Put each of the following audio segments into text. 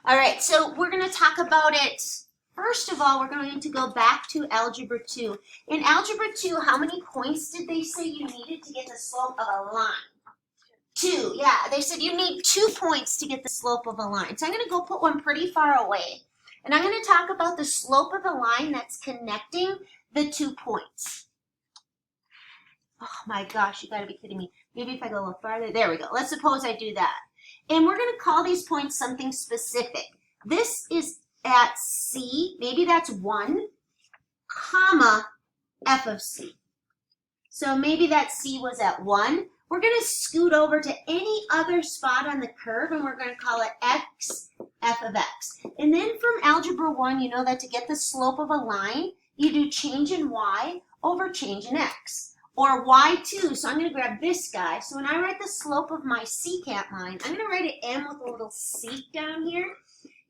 All right, so we're going to talk about it. First of all, we're going to go back to Algebra 2. In Algebra 2, how many points did they say you needed to get the slope of a line? 2, yeah. They said you need 2 points to get the slope of a line. So I'm going to go put one pretty far away. And I'm going to talk about the slope of the line that's connecting the 2 points. Oh my gosh, you got to be kidding me. Maybe if I go a little farther. There we go. Let's suppose I do that. And we're going to call these points something specific. This is at C, maybe that's 1, comma, f of C. So maybe that C was at 1. We're going to scoot over to any other spot on the curve, and we're going to call it x, f of x. And then from Algebra 1, you know that to get the slope of a line, you do change in y over change in x. Or y2, so I'm going to grab this guy. So when I write the slope of my secant line, I'm going to write an m with a little sec down here.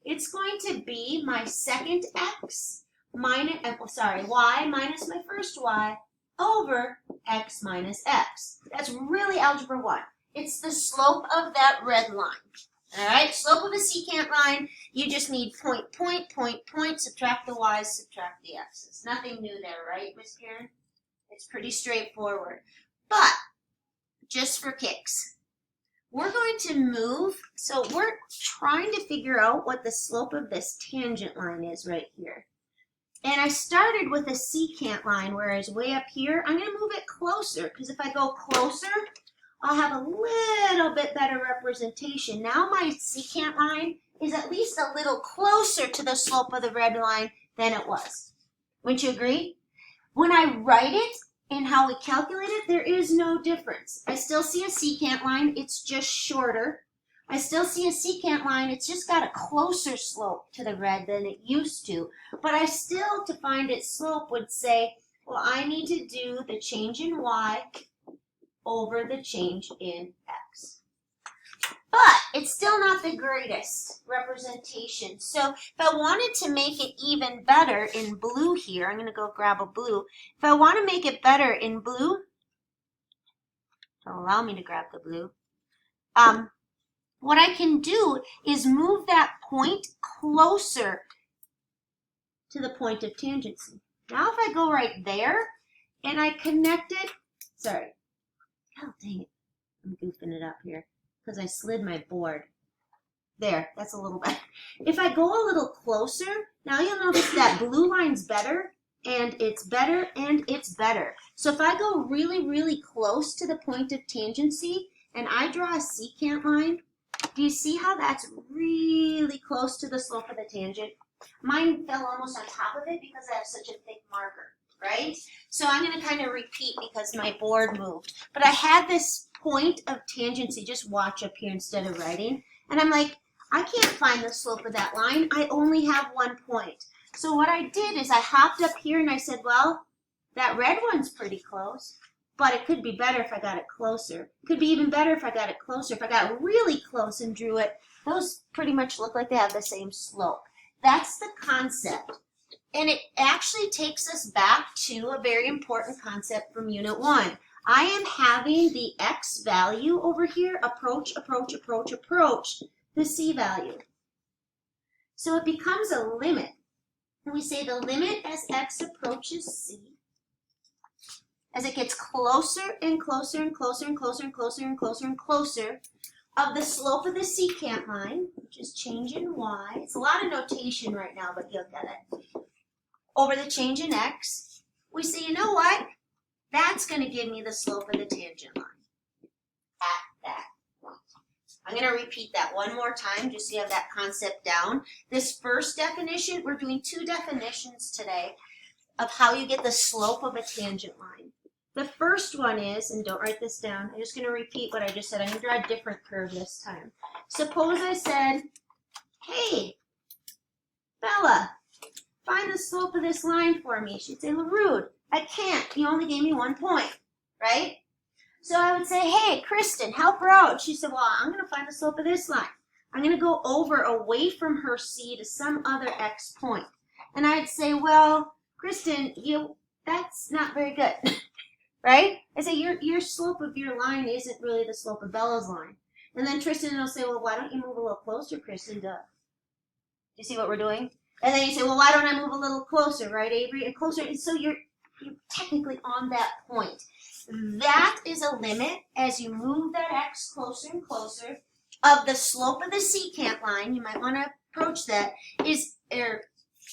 It's going to be my second x minus, y minus my first y over x minus x. That's really Algebra 1. It's the slope of that red line. All right, slope of a secant line, you just need point, subtract the y's, subtract the x's. Nothing new there, right, Miss Karen? It's pretty straightforward. But, just for kicks, we're going to move, so we're trying to figure out what the slope of this tangent line is right here. And I started with a secant line, whereas way up here, I'm going to move it closer, because if I go closer, I'll have a little bit better representation. Now my secant line is at least a little closer to the slope of the red line than it was. Wouldn't you agree? When I write it and how we calculate it, there is no difference. I still see a secant line, it's just shorter. I still see a secant line, it's just got a closer slope to the red than it used to. But I still, to find its slope, would say, well, I need to do the change in y over the change in x. But it's still not the greatest representation. So if I wanted to make it even better in blue here, I'm going to go grab a blue. If I want to make it better in blue, it'll allow me to grab the blue. What I can do is move that point closer to the point of tangency. Now if I go right there and I connect it, sorry, oh dang it, I'm goofing it up here because I slid my board. There, that's a little better. If I go a little closer, now you'll notice that blue line's better, and it's better, and it's better. So if I go really, really close to the point of tangency, and I draw a secant line, do you see how that's really close to the slope of the tangent? Mine fell almost on top of it because I have such a thick marker, right? So I'm going to kind of repeat because my board moved. But I had this point of tangency, just watch up here instead of writing. And I'm like, I can't find the slope of that line. I only have 1 point. So what I did is I hopped up here and I said, well, that red one's pretty close. But it could be better if I got it closer. It could be even better if I got it closer. If I got really close and drew it, those pretty much look like they have the same slope. That's the concept. And it actually takes us back to a very important concept from Unit 1. I am having the x value over here approach the c value. So it becomes a limit. And we say the limit as x approaches c, as it gets closer and closer and closer and closer and closer and closer and closer of the slope of the secant line, which is change in y. It's a lot of notation right now, but you'll get it. Over the change in x, we say, you know what? That's going to give me the slope of the tangent line at that point. I'm going to repeat that one more time just so you have that concept down. This first definition, we're doing 2 definitions today of how you get the slope of a tangent line. The first one is, and don't write this down, I'm just going to repeat what I just said. I'm going to draw a different curve this time. Suppose I said, hey, Bella, find the slope of this line for me. She'd say, LaRude, I can't. You only gave me 1 point, right? So I would say, hey, Kristen, help her out. She said, well, I'm going to find the slope of this line. I'm going to go over away from her C to some other X point. And I'd say, well, Kristen, that's not very good. Right? I say, your slope of your line isn't really the slope of Bella's line. And then Tristan will say, well, why don't you move a little closer, Kristen, to you see what we're doing? And then you say, well, why don't I move a little closer, right, Avery? And closer, and so you're technically on that point. That is a limit as you move that x closer and closer of the slope of the secant line. You might want to approach that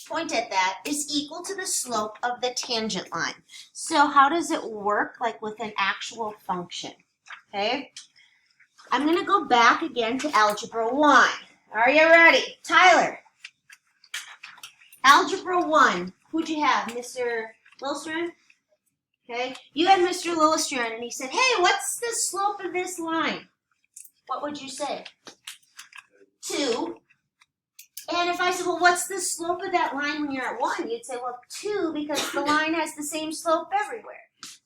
point at that is equal to the slope of the tangent line. So how does it work like with an actual function? Okay, I'm going to go back again to Algebra 1. Are you ready? Tyler, Algebra 1, who'd you have? Mr. Lillstrand? Okay, you had Mr. Lillstrand and he said, hey, what's the slope of this line? What would you say? 2. And if I said, well, what's the slope of that line when you're at 1? You'd say, well, 2, because the line has the same slope everywhere.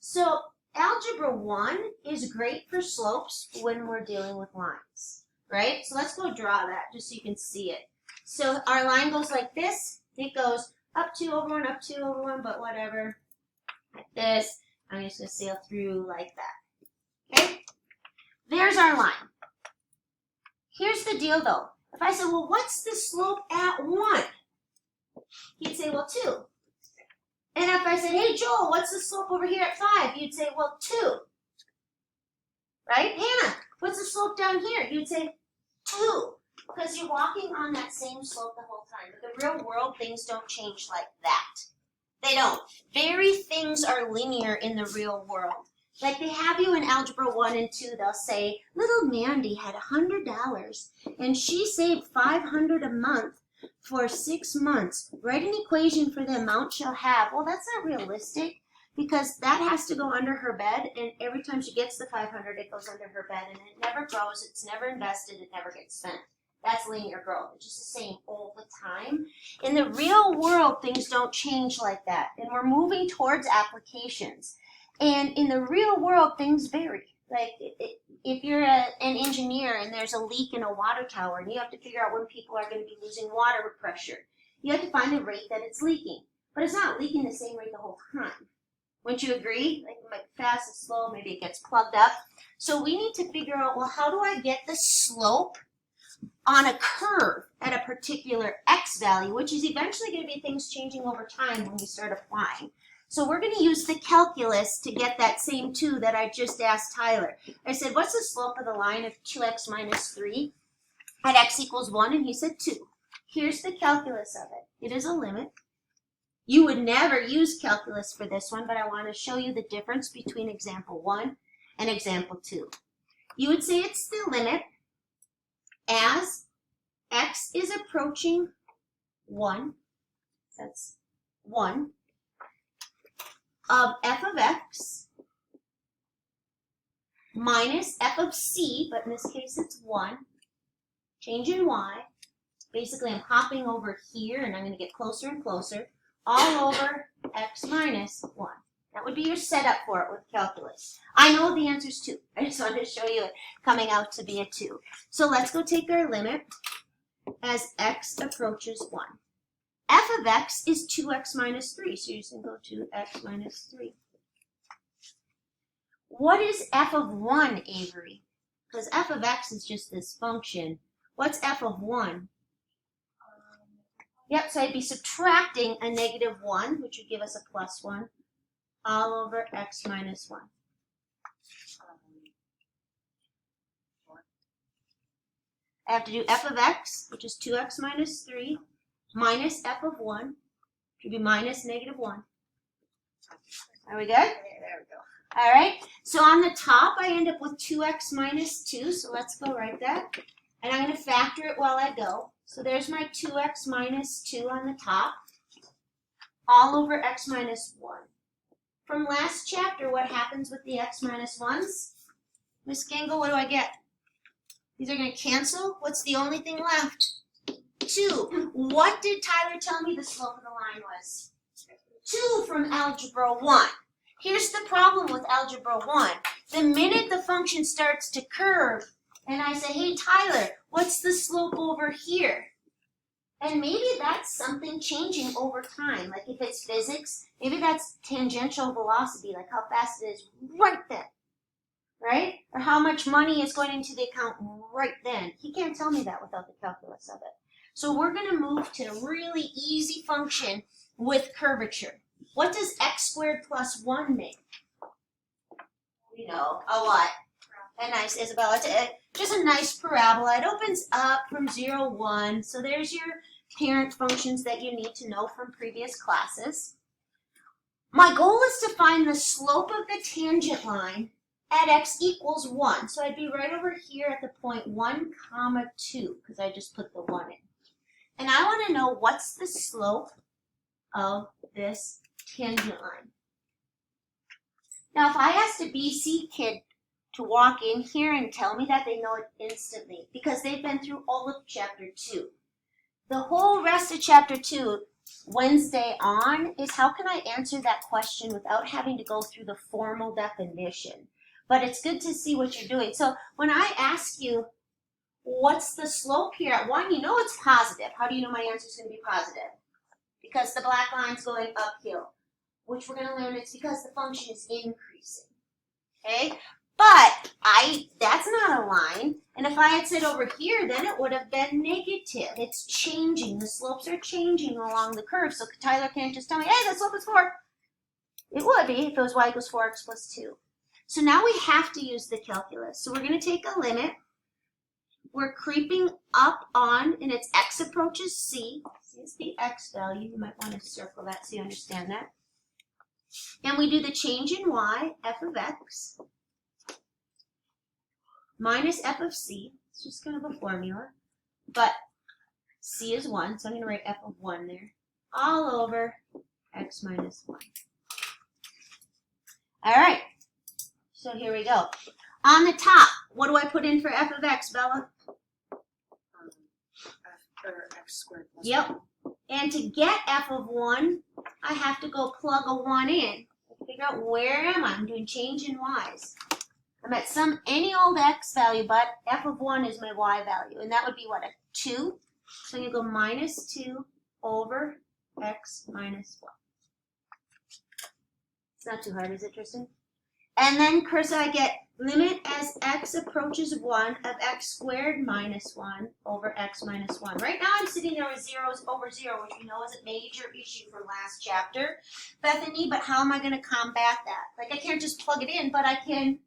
So Algebra 1 is great for slopes when we're dealing with lines, right? So let's go draw that just so you can see it. So our line goes like this. It goes up 2 over 1, up 2 over 1, but whatever, like this. I'm just going to sail through like that, okay? There's our line. Here's the deal, though. If I said, well, what's the slope at 1? He'd say, well, 2. And if I said, hey, Joel, what's the slope over here at 5? You'd say, well, 2. Right? Hannah, what's the slope down here? You'd say, 2. Because you're walking on that same slope the whole time. But the real world, things don't change like that. They don't. Very things are linear in the real world. Like they have you in Algebra 1 and 2, they'll say, little Mandy had $100 and she saved $500 a month for 6 months. Write an equation for the amount she'll have. Well, that's not realistic because that has to go under her bed, and every time she gets the $500, it goes under her bed, and it never grows, it's never invested, it never gets spent. That's linear growth. It's just the same all the time. In the real world, things don't change like that, and we're moving towards applications. And in the real world, things vary. Like if you're an engineer and there's a leak in a water tower and you have to figure out when people are going to be losing water pressure, you have to find the rate that it's leaking. But it's not leaking the same rate the whole time. Wouldn't you agree? Like fast and slow, maybe it gets plugged up. So we need to figure out, well, how do I get the slope on a curve at a particular x value, which is eventually going to be things changing over time when we start applying. So we're going to use the calculus to get that same 2 that I just asked Tyler. I said, what's the slope of the line of 2x minus 3 at x equals 1? And he said 2. Here's the calculus of it. It is a limit. You would never use calculus for this one, but I want to show you the difference between example 1 and example 2. You would say it's the limit as x is approaching 1. That's 1. Of f of x minus f of c, but in this case it's 1, change in y. Basically I'm hopping over here and I'm going to get closer and closer, all over x minus 1. That would be your setup for it with calculus. I know the answer's 2. I just wanted to show you it coming out to be a 2. So let's go take our limit as x approaches 1. F of x is 2x minus 3, so you just go to x minus 3. What is f of 1, Avery? Because f of x is just this function. What's f of 1? Yep, so I'd be subtracting a negative 1, which would give us a plus 1, all over x minus 1. I have to do f of x, which is 2x minus 3, minus f of 1, which would be minus negative 1. Are we good? There we go. All right, so on the top, I end up with 2x minus 2, so let's go write that. And I'm going to factor it while I go. So there's my 2x minus 2 on the top, all over x minus 1. From last chapter, what happens with the x minus 1s? Miss Gangle, what do I get? These are going to cancel. What's the only thing left? 2. What did Tyler tell me the slope of the line was? 2 from Algebra 1. Here's the problem with Algebra 1. The minute the function starts to curve, and I say, hey, Tyler, what's the slope over here? And maybe that's something changing over time. Like if it's physics, maybe that's tangential velocity, like how fast it is right then. Right? Or how much money is going into the account right then. He can't tell me that without the calculus of it. So we're going to move to a really easy function with curvature. What does x squared plus 1 make? You know, a what? A nice, Isabella, just a nice parabola. It opens up from 0, 1. So there's your parent functions that you need to know from previous classes. My goal is to find the slope of the tangent line at x equals 1. So I'd be right over here at the point 1, 2, because I just put the 1 in. And I want to know what's the slope of this tangent line. Now, if I asked a BC kid to walk in here and tell me that, they know it instantly because they've been through all of chapter 2. The whole rest of chapter 2, Wednesday on, is how can I answer that question without having to go through the formal definition. But it's good to see what you're doing. So when I ask you, what's the slope here at 1, you know it's positive. How do you know my answer is going to be positive? Because the black line's going uphill, which we're going to learn it's because the function is increasing. Okay? But that's not a line. And if I had said over here, then it would have been negative. It's changing. The slopes are changing along the curve. So Tyler can't just tell me, hey, the slope is 4. It would be if it was y equals 4x plus 2. So now we have to use the calculus. So we're going to take a limit. We're creeping up on, and it's x approaches c. C is the x value. You might want to circle that so you understand that. And we do the change in y, f of x, minus f of c. It's just kind of a formula. But c is 1, so I'm going to write f of 1 there. All over x minus 1. All right. So here we go. On the top, what do I put in for f of x, Bella? X squared plus 1. And to get f of 1, I have to go plug a 1 in. Figure out where am I? I'm doing change in y's. I'm at any old x value, but f of 1 is my y value. And that would be what, a 2? So I'm going to go minus 2 over x minus 1. It's not too hard, is it, Tristan? And then, cursor, I get limit as x approaches 1 of x squared minus 1 over x minus 1. Right now I'm sitting there with zeros over 0, which we know is a major issue from last chapter, Bethany, but how am I going to combat that? Like, I can't just plug it in, but I can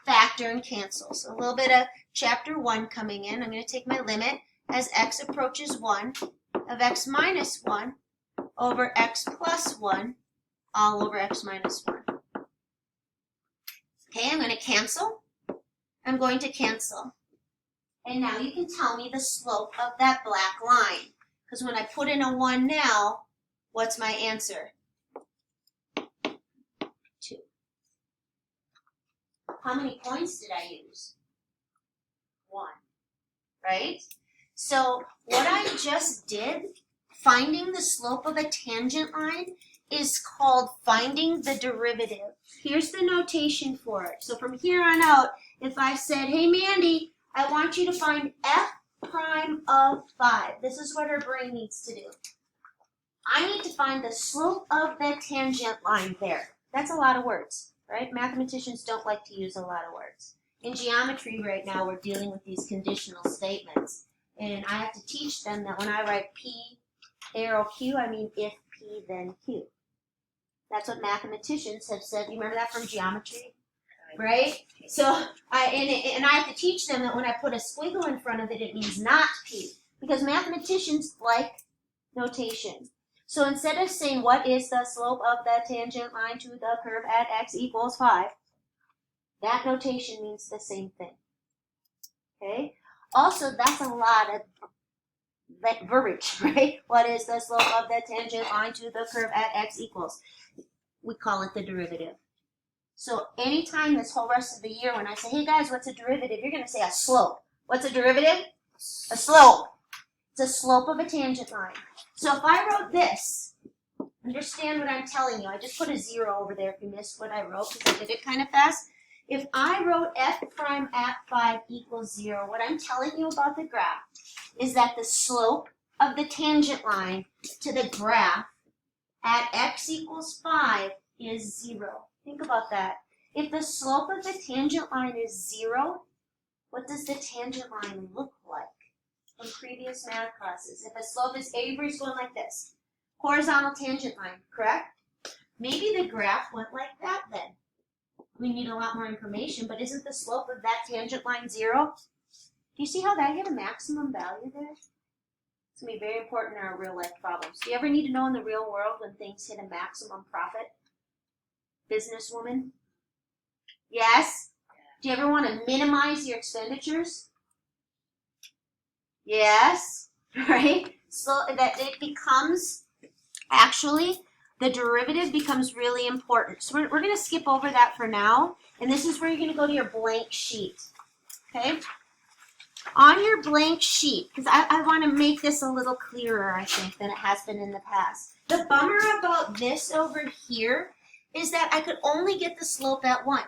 factor and cancel. So a little bit of chapter 1 coming in. I'm going to take my limit as x approaches 1 of x minus 1 over x plus 1 all over x minus 1. Okay, I'm going to cancel. I'm going to cancel. And now you can tell me the slope of that black line. Because when I put in a 1 now, what's my answer? 2. How many points did I use? 1. Right? So what I just did, finding the slope of a tangent line, is called finding the derivative. Here's the notation for it. So from here on out, if I said, hey, Mandy, I want you to find f prime of 5. This is what her brain needs to do. I need to find the slope of the tangent line there. That's a lot of words, right? Mathematicians don't like to use a lot of words. In geometry right now, we're dealing with these conditional statements. And I have to teach them that when I write P arrow Q, I mean if P, then Q. That's what mathematicians have said. You remember that from geometry? Right? So, I have to teach them that when I put a squiggle in front of it, it means not P. Because mathematicians like notation. So instead of saying, what is the slope of the tangent line to the curve at x equals 5, that notation means the same thing. Okay? Also, that's a lot of verbiage, right? What is the slope of the tangent line to the curve at x equals? We call it the derivative. So anytime this whole rest of the year when I say, hey guys, what's a derivative? You're going to say a slope. What's a derivative? A slope. It's a slope of a tangent line. So if I wrote this, understand what I'm telling you. I just put a 0 over there if you missed what I wrote because I did it kind of fast. If I wrote f prime at 5 equals 0, what I'm telling you about the graph is that the slope of the tangent line to the graph at x equals 5 is 0. Think about that. If the slope of the tangent line is 0, what does the tangent line look like? from previous math classes. If a slope is Avery's going like this. Horizontal tangent line, correct? Maybe the graph went like that then. We need a lot more information, but isn't the slope of that tangent line 0? Do you see how that hit a maximum value there? It's going to be very important in our real life problems. Do you ever need to know in the real world when things hit a maximum profit? Businesswoman? Yes? Do you ever want to minimize your expenditures? Yes, right? So that it becomes, actually, the derivative becomes really important. So we're going to skip over that for now. And this is where you're going to go to your blank sheet. Okay? On your blank sheet, because I want to make this a little clearer, I think, than it has been in the past. The bummer about this over here is that I could only get the slope at 1.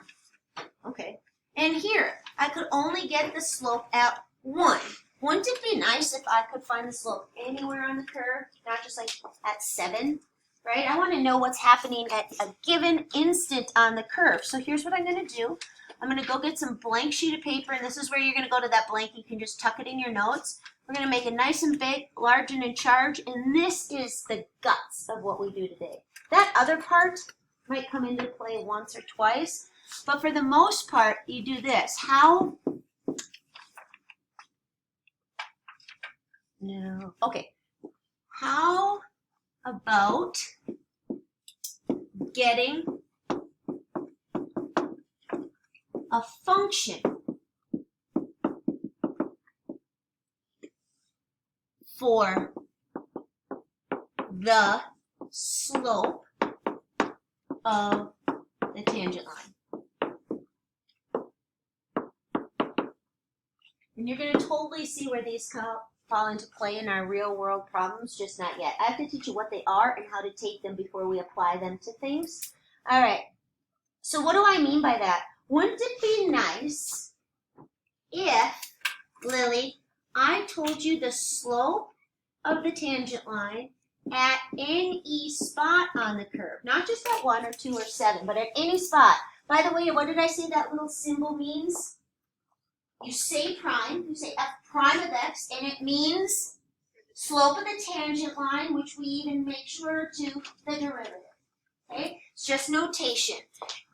Okay. And here, I could only get the slope at 1. Wouldn't it be nice if I could find the slope anywhere on the curve, not just like at 7, right? I want to know what's happening at a given instant on the curve. So here's what I'm going to do. I'm going to go get some blank sheet of paper, and this is where you're going to go to that blank. You can just tuck it in your notes. We're going to make it nice and big, large and in charge, and this is the guts of what we do today. That other part might come into play once or twice, but for the most part, you do this. How? No. Okay. How about getting a function for the slope of the tangent line? And you're going to totally see where these fall into play in our real world problems, just not yet. I have to teach you what they are and how to take them before we apply them to things. All right. So what do I mean by that? Wouldn't it be nice if, Lily, I told you the slope of the tangent line at any spot on the curve? Not just at 1 or 2 or 7, but at any spot. By the way, what did I say that little symbol means? You say prime, you say f prime of x, and it means slope of the tangent line, which we even make sure to the derivative. Okay? It's just notation.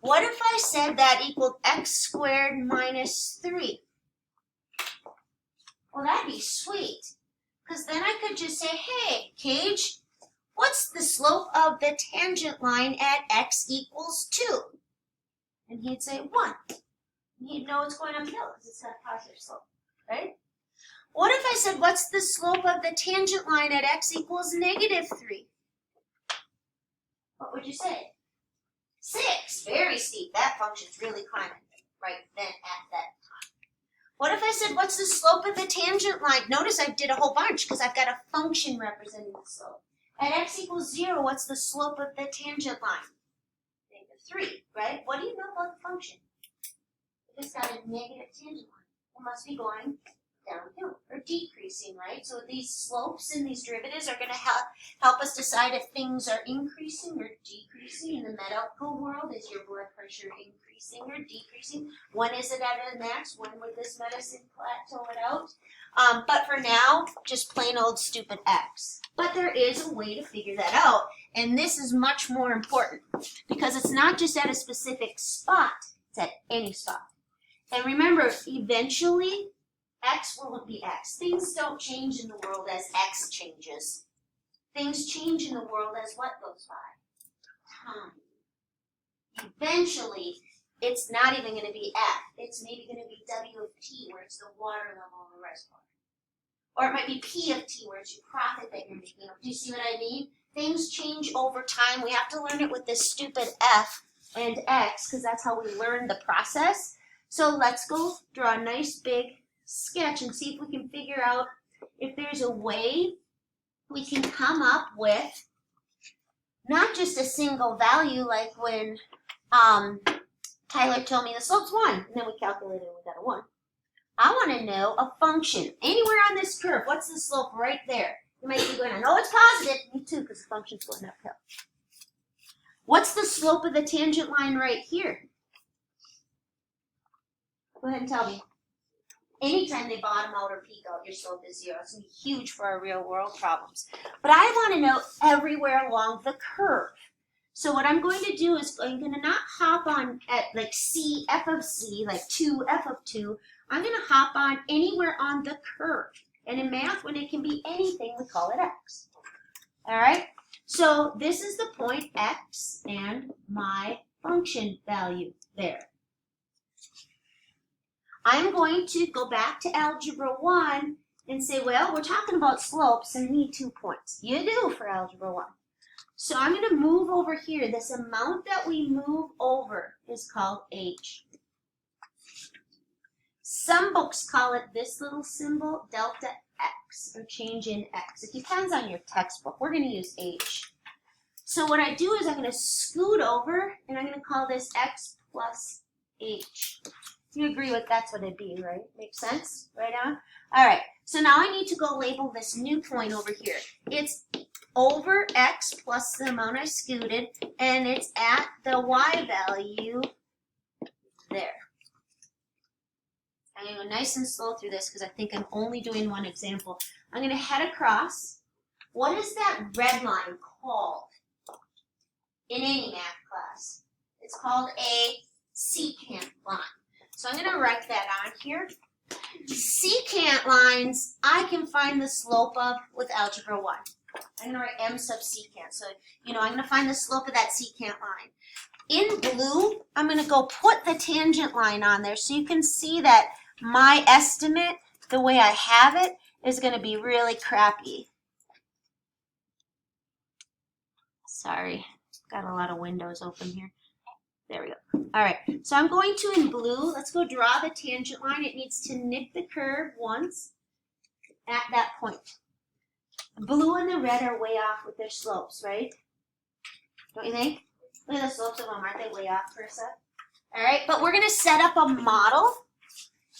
What if I said that equaled x squared minus 3? Well, that'd be sweet. Because then I could just say, hey, Cage, what's the slope of the tangent line at x equals 2? And he'd say 1. And he'd know it's going uphill because it's got a positive slope, right? What if I said, what's the slope of the tangent line at x equals negative 3? What would you say? 6. Very steep. That function's really climbing right then at that time. What if I said, what's the slope of the tangent line? Notice I did a whole bunch because I've got a function representing the slope. At x equals 0, what's the slope of the tangent line? Negative 3, right? What do you know about the function? If it's got a negative tangent line, it must be going downhill or decreasing, right? So these slopes and these derivatives are going to help us decide if things are increasing or decreasing. In the medical world, is your blood pressure increasing or decreasing? When is it at a max? When would this medicine plateau it out? But for now, just plain old stupid X. But there is a way to figure that out, and this is much more important because it's not just at a specific spot, it's at any spot. And remember, eventually, X will be X. Things don't change in the world as X changes. Things change in the world as what goes by? Time. Eventually, it's not even going to be F. It's maybe going to be W of T, where it's the water level in the reservoir. Or it might be P of T, where it's your profit that you're making. Do you see what I mean? Things change over time. We have to learn it with this stupid F and X, because that's how we learn the process. So let's go draw a nice big sketch and see if we can figure out if there's a way we can come up with not just a single value like when Tyler told me the slope's 1, and then we calculated and we got a 1. I want to know a function anywhere on this curve. What's the slope right there? You might be going, I know it's positive. Me too, because the function's going uphill. What's the slope of the tangent line right here? Go ahead and tell me. Anytime they bottom out or peak out, your slope is 0. It's going to be huge for our real world problems. But I want to know everywhere along the curve. So what I'm going to do is I'm going to not hop on at like C, f of C, like 2, f of 2. I'm going to hop on anywhere on the curve. And in math, when it can be anything, we call it x. All right? So this is the point x and my function value there. I'm going to go back to Algebra 1 and say, well, we're talking about slopes and need 2 points. You do for Algebra 1. So I'm going to move over here. This amount that we move over is called h. Some books call it this little symbol, delta x, or change in x. It depends on your textbook. We're going to use h. So what I do is I'm going to scoot over, and I'm going to call this x plus h. You agree with that's what it'd be, right? Makes sense? Right on? All right. So now I need to go label this new point over here. It's over x plus the amount I scooted, and it's at the y value there. I'm going to go nice and slow through this because I think I'm only doing one example. I'm going to head across. What is that red line called in any math class? It's called a secant line. So I'm going to write that on here. Secant lines, I can find the slope of with Algebra 1. I'm going to write m sub secant. So, I'm going to find the slope of that secant line. In blue, I'm going to go put the tangent line on there so you can see that my estimate, the way I have it, is going to be really crappy. Sorry, got a lot of windows open here. There we go. All right, so I'm going to, in blue, let's go draw the tangent line. It needs to nip the curve once at that point. Blue and the red are way off with their slopes, right? Don't you think? Look at the slopes of them. Aren't they way off for a sec? All right, but we're going to set up a model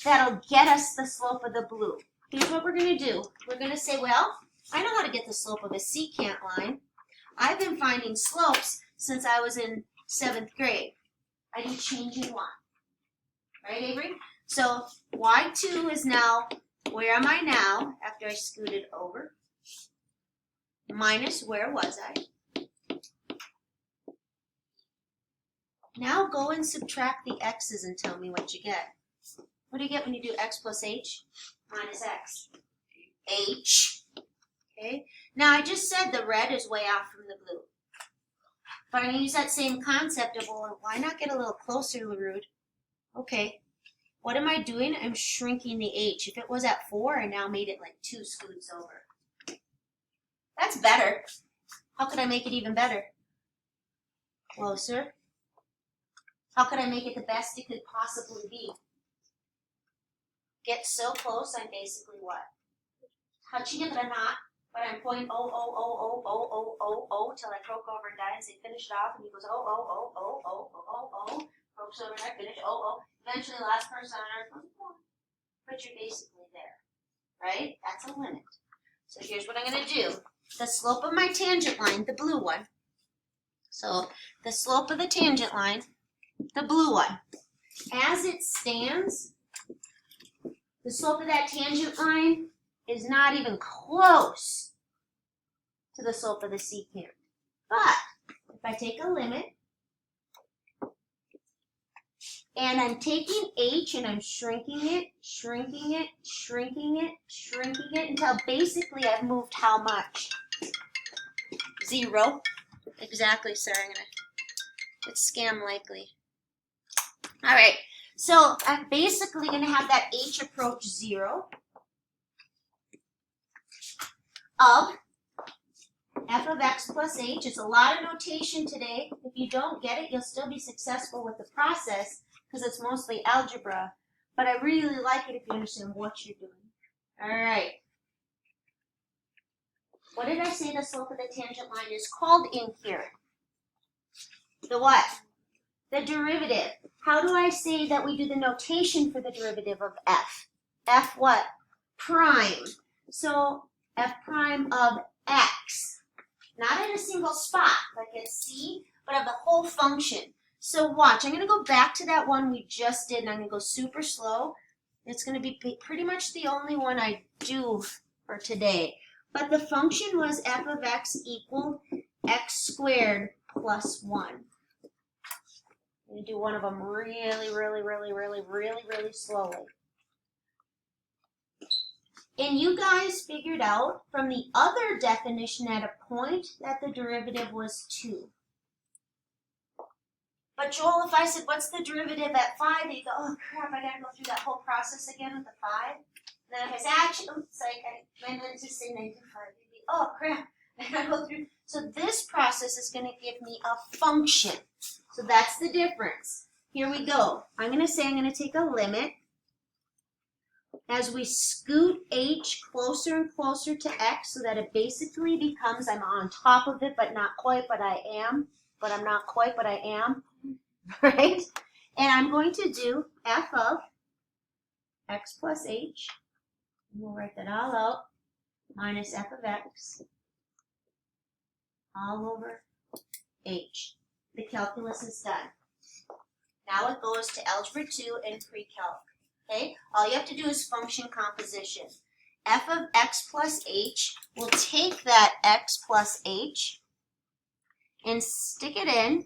that'll get us the slope of the blue. Here's what we're going to do. We're going to say, well, I know how to get the slope of a secant line. I've been finding slopes since I was in 7th grade. I do change in 1. Right, Avery? So y2 is now, where am I now after I scooted over? Minus where was I? Now go and subtract the x's and tell me what you get. What do you get when you do x plus h minus x? H. Okay. Now I just said the red is way off from the blue. But I'm going to use that same concept of, well, why not get a little closer, LaRude? Okay. What am I doing? I'm shrinking the h. If it was at 4, I now made it like 2 scoots over. That's better. How could I make it even better? Closer. How could I make it the best it could possibly be? Get so close, I'm basically what? Touching it, but I'm not. But I'm going till I croak over and die and say finish it off, and he goes croaks over and I finish Eventually, the last person on earth goes but you're basically there, right? That's a limit. So here's what I'm going to do. The slope of my tangent line, the blue one. So the slope of the tangent line, the blue one. As it stands, the slope of that tangent line is not even close to the slope of the secant. But if I take a limit, and I'm taking h and I'm shrinking it until basically I've moved how much? 0. Exactly, sir. It's scam likely. All right, so I'm basically going to have that h approach 0 of f of x plus h. It's a lot of notation today. If you don't get it, you'll still be successful with the process because it's mostly algebra. But I really like it if you understand what you're doing. All right. What did I say the slope of the tangent line is called in here? The what? The derivative. How do I say that we do the notation for the derivative of f? F what? Prime. So f prime of x. Not in a single spot, like at C, but of the whole function. So watch, I'm going to go back to that one we just did, and I'm going to go super slow. It's going to be pretty much the only one I do for today. But the function was f of x equal x squared plus 1. I'm going to do one of them really slowly. And you guys figured out from the other definition at a point that the derivative was 2. But Joel, if I said, what's the derivative at 5? You go, oh crap, I gotta go through that whole process again with the 5. And then if I say, actually, oops, I meant to say -5. You'd be, oh crap, I gotta go through. So this process is gonna give me a function. So that's the difference. Here we go. I'm gonna take a limit. As we scoot h closer and closer to x so that it basically becomes, I'm on top of it, but not quite, but I am. But I'm not quite, but I am. Right? And I'm going to do f of x plus h, and we'll write that all out, minus f of x all over h. The calculus is done. Now it goes to Algebra 2 and Pre-Calc. Okay? All you have to do is function composition. F of x plus h, we'll take that x plus h and stick it in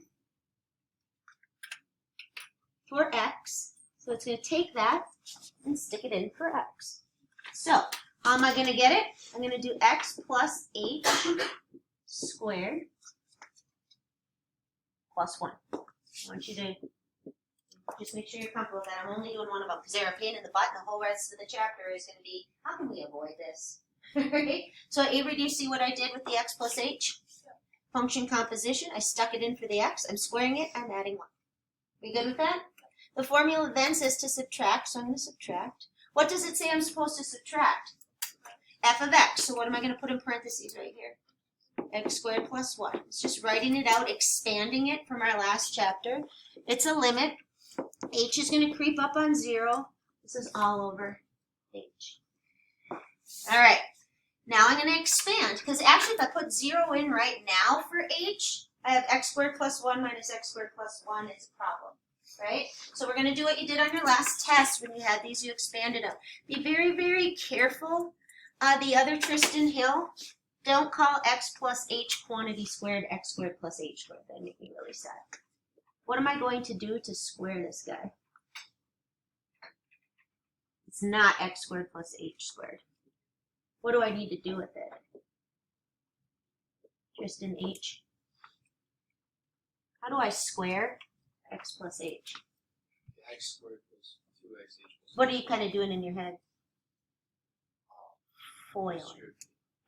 for x. So it's going to take that and stick it in for x. So how am I going to get it? I'm going to do x plus h squared plus 1. I want you to just make sure you're comfortable with that. I'm only doing one of them because they're a pain in the butt, and the whole rest of the chapter is going to be, how can we avoid this? Right? So Avery, do you see what I did with the x plus h? Function composition, I stuck it in for the x, I'm squaring it, I'm adding 1. We good with that? The formula then says to subtract, so I'm going to subtract. What does it say I'm supposed to subtract? F of x, so what am I going to put in parentheses right here? X squared plus 1. It's just writing it out, expanding it from our last chapter. It's a limit. H is going to creep up on 0. This is all over h. All right. Now I'm going to expand, because actually if I put 0 in right now for h, I have x squared plus 1 minus x squared plus 1. It's a problem, right? So we're going to do what you did on your last test when you had these, you expanded them. Be very careful. The other Tristan Hill, don't call x plus h quantity squared x squared plus h squared. That make me really sad. What am I going to do to square this guy? It's not x squared plus h squared. What do I need to do with it? Just an h. How do I square x plus h? X squared plus 2x h plus. What are you kind of doing in your head? Foil.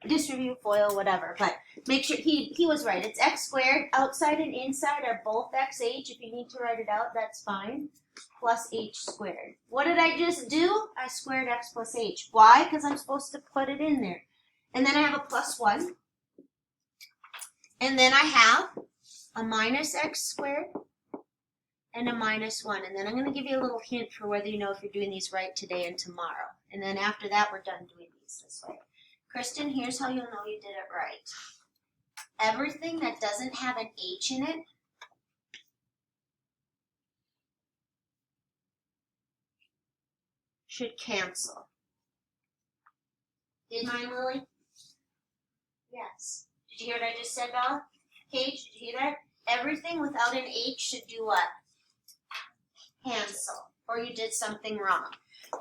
Distribute, foil, whatever. But make sure he was right. It's x squared. Outside and inside are both xh. If you need to write it out, that's fine. Plus h squared. What did I just do? I squared x plus h. Why? Because I'm supposed to put it in there. And then I have a plus 1. And then I have a minus x squared and a minus 1. And then I'm going to give you a little hint for whether you know if you're doing these right today and tomorrow. And then after that, we're done doing these this way. Kristen, here's how you'll know you did it right. Everything that doesn't have an h in it should cancel. Did mine, Lily? Yes. Did you hear what I just said, Bella? Paige, did you hear that? Everything without an h should do what? Cancel. Or you did something wrong.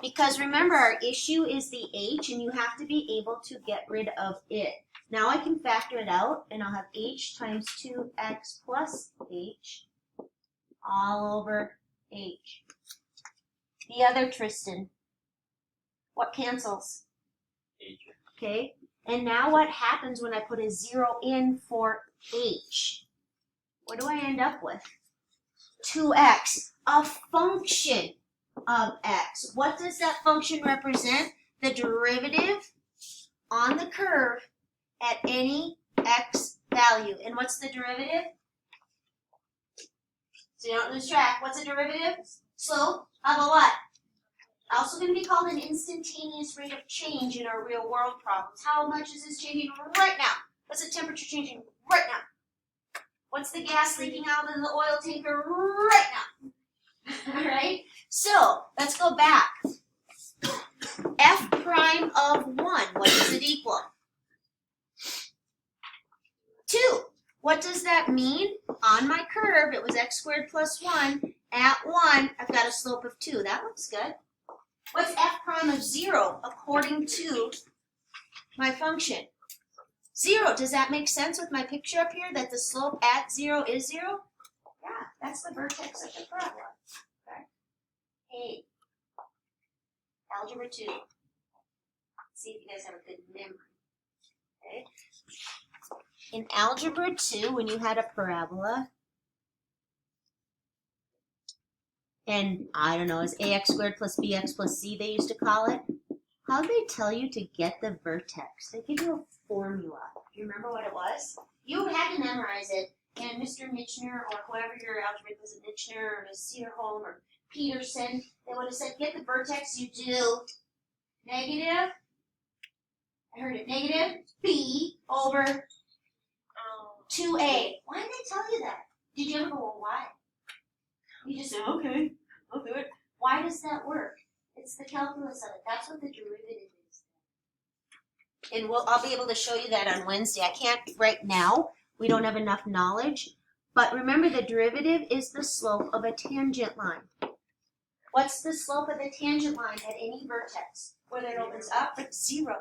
Because remember, our issue is the h, and you have to be able to get rid of it. Now I can factor it out, and I'll have h times 2x plus h all over h. The other Tristan, what cancels? H. Okay, and now what happens when I put a 0 in for h? What do I end up with? 2x, a function of x. What does that function represent? The derivative on the curve at any x value. And what's the derivative? So you don't lose track. What's a derivative? Slope of a what? Also going to be called an instantaneous rate of change in our real world problems. How much is this changing right now? What's the temperature changing right now? What's the gas leaking out of the oil tanker right now? All right, so let's go back. f prime of 1, what does it equal? 2. What does that mean? On my curve, it was x squared plus 1. At 1, I've got a slope of 2. That looks good. What's f prime of 0 according to my function? 0. Does that make sense with my picture up here that the slope at 0 is 0? Yeah, that's the vertex of the parabola. Okay. Hey, algebra 2. Let's see if you guys have a good memory. Okay. In algebra 2, when you had a parabola, and I don't know, is ax squared plus bx plus c they used to call it? How'd they tell you to get the vertex? They give you a formula. Do you remember what it was? You had to memorize it, and Mr. Mitchner or whoever your algebra was, Mitchner or Ms. Searholm or Peterson, they would have said, get the vertex, you do negative, I heard it, negative b over 2a. Why did they tell you that? Did you ever go, well, why? You just say, okay, I'll do it. Why does that work? It's the calculus of it. That's what the derivative is. And I'll be able to show you that on Wednesday. I can't right now. We don't have enough knowledge. But remember, the derivative is the slope of a tangent line. What's the slope of the tangent line at any vertex? Whether it opens up, it's 0.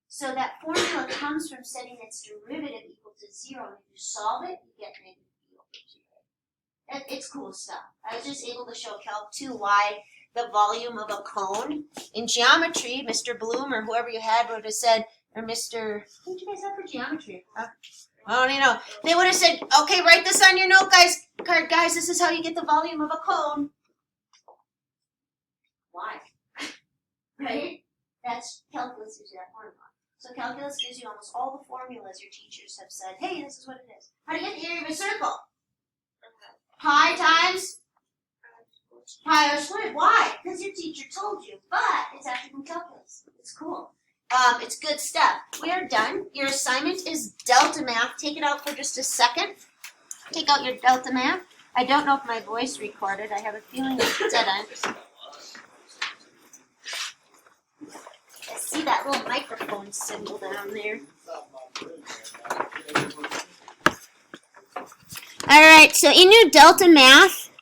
So that formula comes from setting its derivative equal to 0. And if you solve it, you get negative b over 2a. It's cool stuff. I was just able to show Calc 2 why the volume of a cone. In geometry, Mr. Bloom or whoever you had would have said, or Mr. What did you guys have for geometry? I don't even know. They would have said, okay, write this on your note, card, guys. This is how you get the volume of a cone. Why? Right? That's calculus gives you that formula. So calculus gives you almost all the formulas your teachers have said, hey, this is what it is. How do you get the area of a circle? Pi times pi r squared. Why? Because your teacher told you. But it's actually from calculus. It's cool. It's good stuff. We are done. Your assignment is delta math. Take it out for just a second. Take out your delta math. I don't know if my voice recorded. I have a feeling it didn't. I see that little microphone symbol down there. All right, so in your delta math,